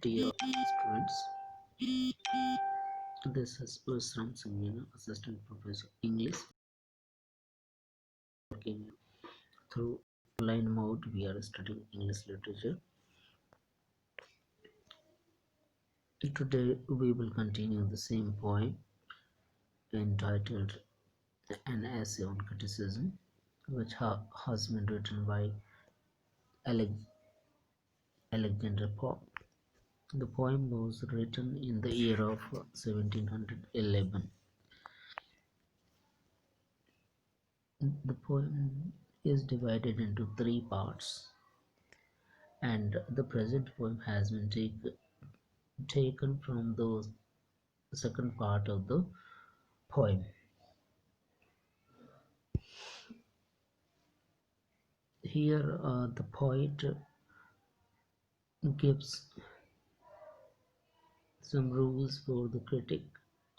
Dear students, this is Usram Singh, Assistant Professor English. Working through online mode, we are studying English literature. Today, we will continue the same poem entitled An Essay on Criticism, which has been written by Ale- Alexander Pope. The poem was written in the year of 1711. The poem is divided into three parts, and the present poem has been taken from the second part of the poem. Here, the poet gives some rules for the critic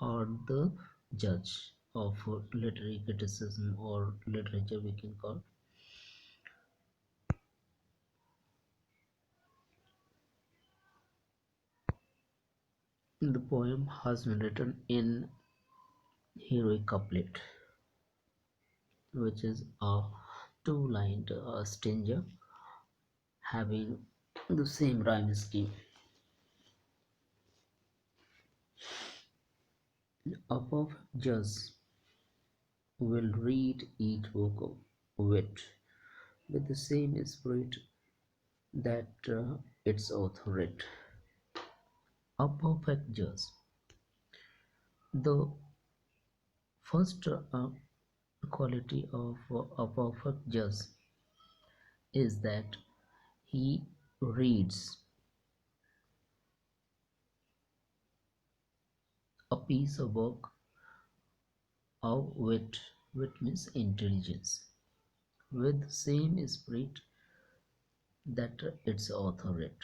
or the judge of literary criticism or literature, we can call. The poem has been written in heroic couplet, which is a two-lined stanza having the same rhyme scheme. Above judge will read each book of wit with the same spirit that its author read. A perfect judge. The first quality of a perfect judge is that he reads a piece of work of wit, wit means intelligence, with the same spirit that its author read.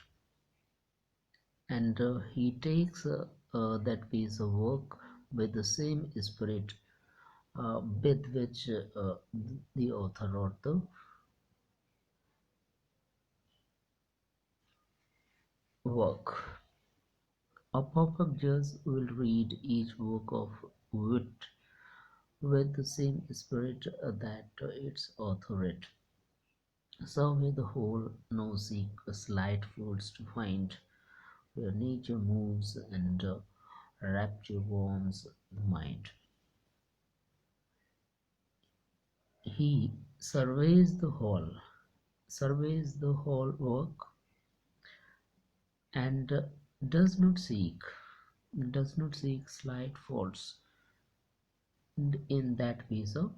And he takes that piece of work with the same spirit with which the author wrote the work. A perfect judge will read each work of wit with the same spirit that its author read. Survey the whole, no seek slight faults to find, where nature moves and rapture warms the mind. He surveys the whole work, and does not seek slight faults in that piece of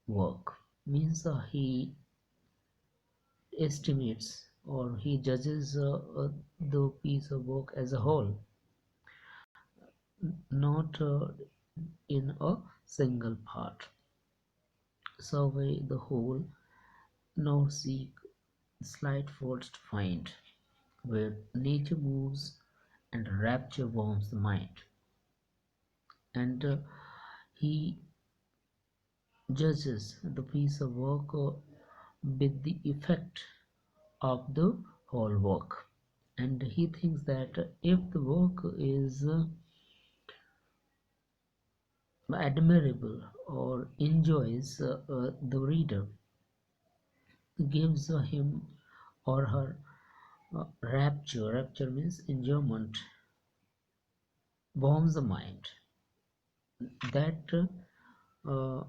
work. Means he estimates or he judges the piece of work as a whole, not in a single part. Survey the whole, nor seek slight faults to find, where nature moves and rapture warms the mind. And he judges the piece of work with the effect of the whole work. And he thinks that if the work is admirable or enjoys the reader, gives him or her rapture means enjoyment, warms the mind, that uh,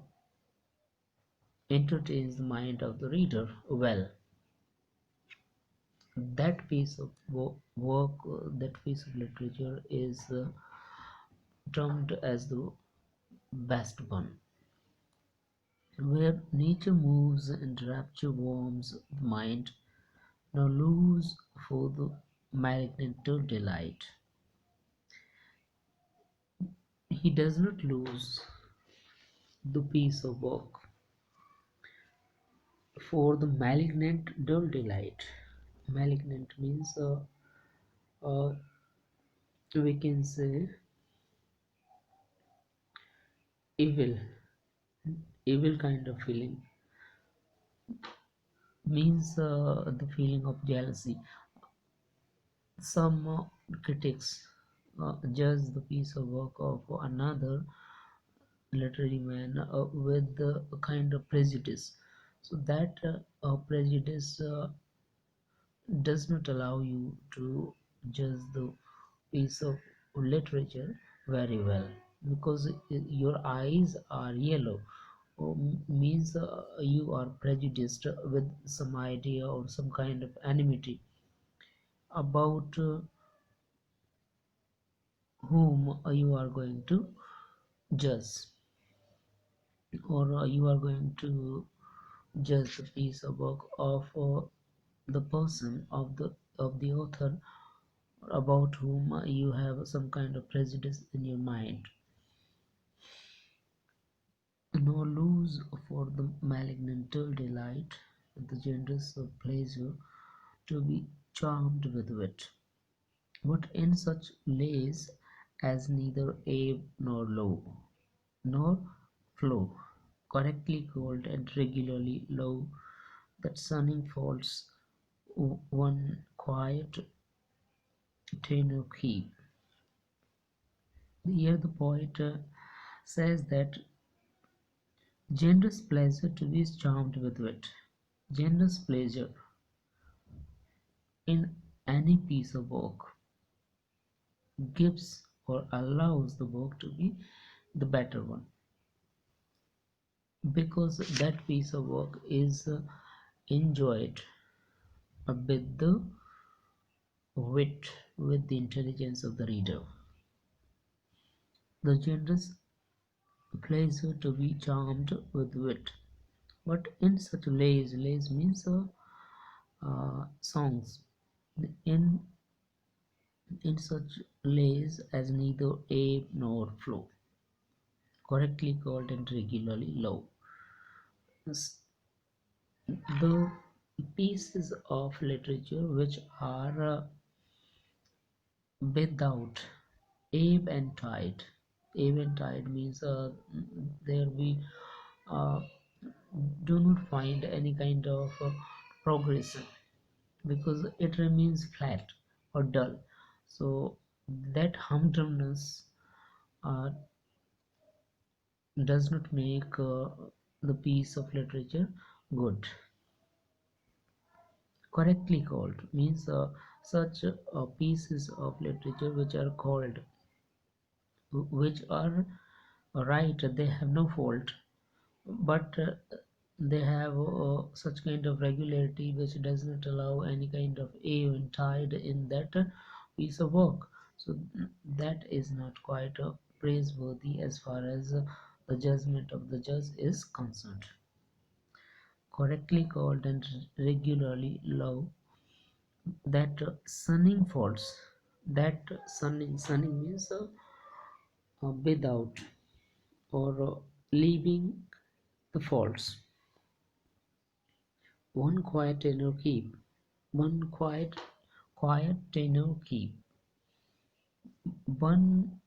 entertains the mind of the reader well, that piece of work, that piece of literature is termed as the best one. Where nature moves and rapture warms the mind, nor lose for the malignant delight. He does not lose the piece of work for the malignant dull delight. Malignant means uh, we can say evil, evil kind of feeling, means the feeling of jealousy. Some critics judge the piece of work of another literary man with a kind of prejudice. So that prejudice does not allow you to judge the piece of literature very well, because your eyes are yellow, means you are prejudiced with some idea or some kind of enmity about whom you are going to judge, or you are going to judge the piece of work of the person of the author about whom you have some kind of prejudice in your mind. Nor lose for the malignant delight, the genders of pleasure, to be charmed with wit. But in such lays as neither ebb nor low, nor flow, correctly cold and regularly low, that sunning falls one quiet tenor keep. Here the poet says that generous pleasure to be charmed with wit. Generous pleasure in any piece of work gives or allows the work to be the better one, because that piece of work is enjoyed with the wit, with the intelligence of the reader. The generous pleasure to be charmed with wit. But in such lays means songs. In such lays as neither ebb nor flow, correctly called and regularly low. The pieces of literature which are without ebb and tide. Ebb and tide means there we uh, do not find any kind of progression, because it remains flat or dull. So that humdrumness uh, does not make the piece of literature good. Correctly called means such pieces of literature which are called, which are right, they have no fault, but they have such kind of regularity which does not allow any kind of ebb and tide in that piece of work. So that is not quite praiseworthy as far as the judgment of the judge is concerned. Correctly called and regularly low, that sunning faults, that sunning means without or leaving the faults. One quiet tenor keep, one quiet tenor keep. One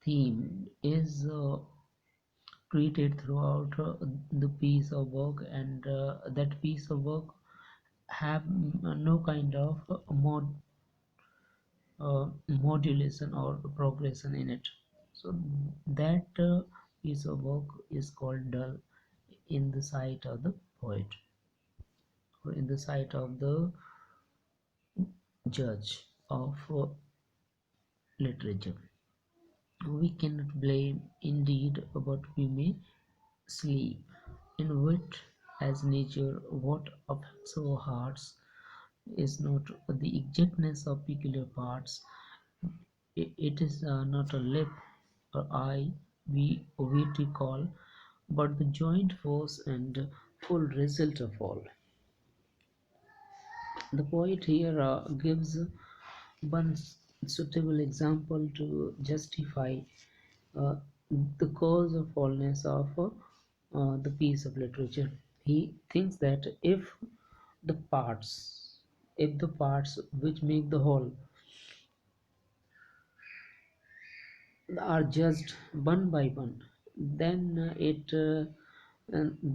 theme is created throughout the piece of work, and that piece of work have no kind of modulation or progression in it. So that piece of work is called dull in the sight of the poet, or in the sight of the judge of literature. We cannot blame indeed, but we may sleep. In wit as nature, what affects our hearts is not the exactness of peculiar parts. It is not a lip or eye we recall, but the joint force and full result of all. The poet here gives one suitable example to justify uh, the cause of fallenness of the piece of literature. He thinks that the parts, if the parts which make the whole are judged one by one, then it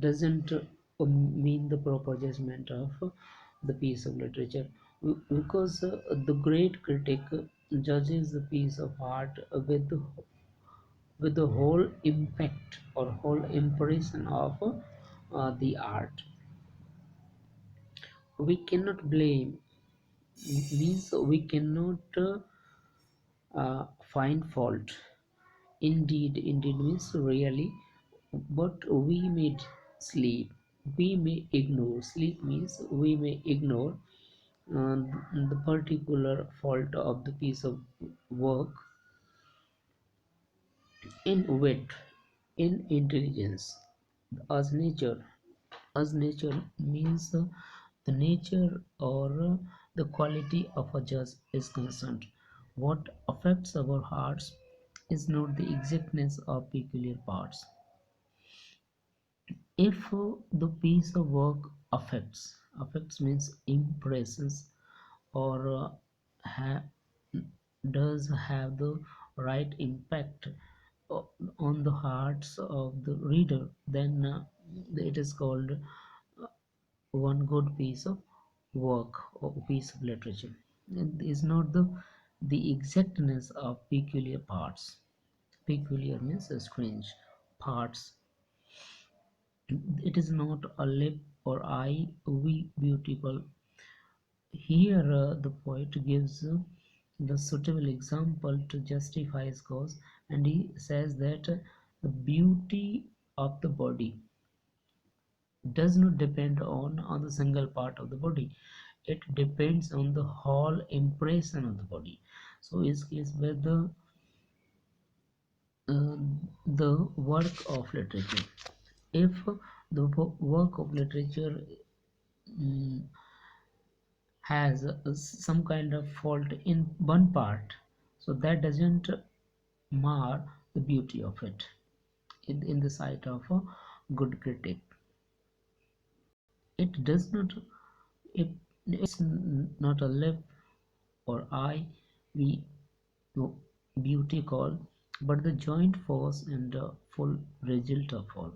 doesn't mean the proper judgment of the piece of literature. because the great critic judges a piece of art with the whole impact or whole impression of the art. We cannot blame, means we cannot find fault. Indeed means really, but we may sleep, we may ignore. Sleep means we may ignore uh, the particular fault of the piece of work in wit, in intelligence, as nature. As nature means the nature or the quality of a judge is concerned. What affects our hearts is not the exactness of peculiar parts. If the piece of work affects means impresses or ha- does have the right impact o- on the hearts of the reader, then it is called one good piece of work or piece of literature. It is not the exactness of peculiar parts. Peculiar means strange parts. It is not a lip or eye we beautiful. Here the poet gives the suitable example to justify his cause, and he says that the beauty of the body does not depend on the single part of the body. It depends on the whole impression of the body. So is with uh, the work of literature. If the work of literature mm, has some kind of fault in one part, so that doesn't mar the beauty of it in the sight of a good critic. It does not, if it's not a lip or eye we beauty call, but the joint force and the full result of all.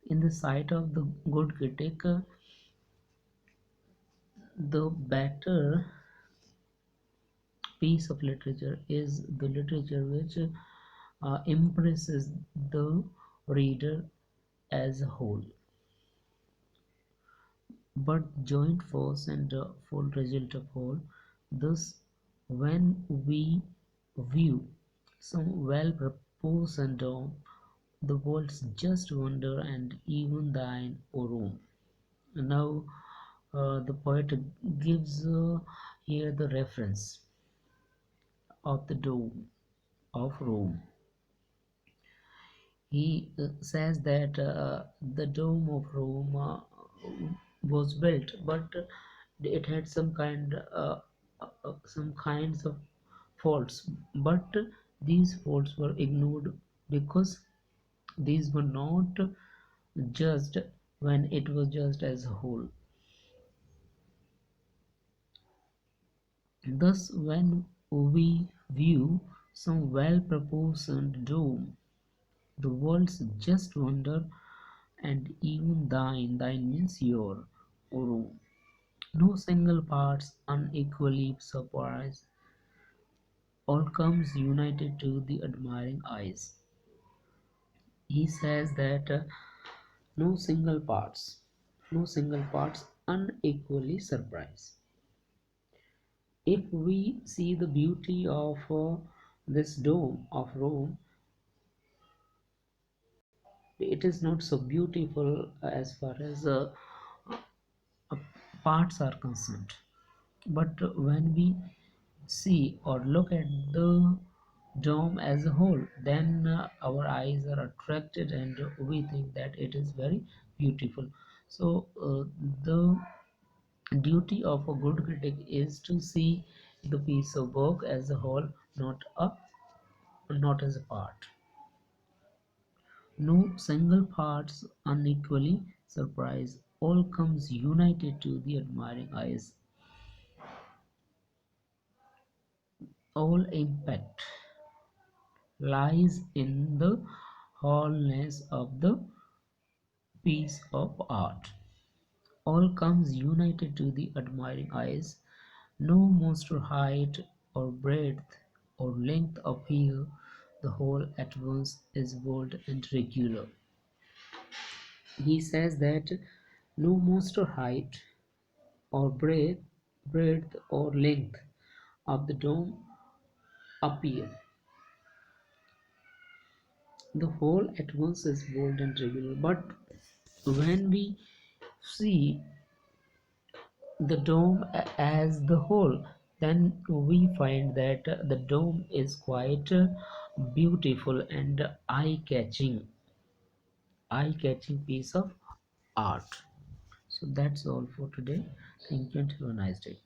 In the sight of the good critic, the better piece of literature is the literature which impresses the reader as a whole, but joint force and the full result of all. Thus, when we view some well proposed and the world's just wonder and even thine, O Rome. Now, the poet gives here the reference of the dome of Rome. He says that the dome of Rome was built, but it had some kinds of faults. But these faults were ignored because these were not judged when it was judged as a whole. Thus, when we view some well-proportioned dome, the world's just wonder, and even thine means your, O Rome. No single parts unequally surprise, all comes united to the admiring eyes. He says that no single parts, no single parts unequally surprise. If we see the beauty of this dome of Rome, it is not so beautiful as far as uh, parts are concerned. But when we see or look at the dome as a whole, then our eyes are attracted and we think that it is very beautiful. So, the duty of a good critic is to see the piece of work as a whole, not as a part. No single parts unequally surprise, all comes united to the admiring eyes. All impact lies in the wholeness of the piece of art. all comes united to the admiring eyes. No monster height or breadth or length appear, the whole at once is bold and regular. He says that no monster height or breadth or length of the dome appear. The whole at once is bold and regular. But when we see the dome as the whole, then we find that the dome is quite beautiful and eye-catching piece of art. So that's all for today. Thank you and have a nice day.